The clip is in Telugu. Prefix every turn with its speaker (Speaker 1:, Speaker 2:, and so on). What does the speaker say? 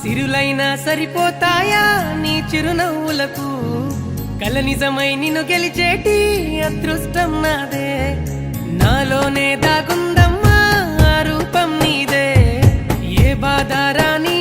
Speaker 1: సిరులైనా సరిపోతాయా నీ చిరునవ్వులకు కల నిజమై నిన్ను గెలిచేటి అదృష్టం నాదే నాలోనే దాగుందమ్మా ఆ రూపం నీదే ఏ బాధ రాని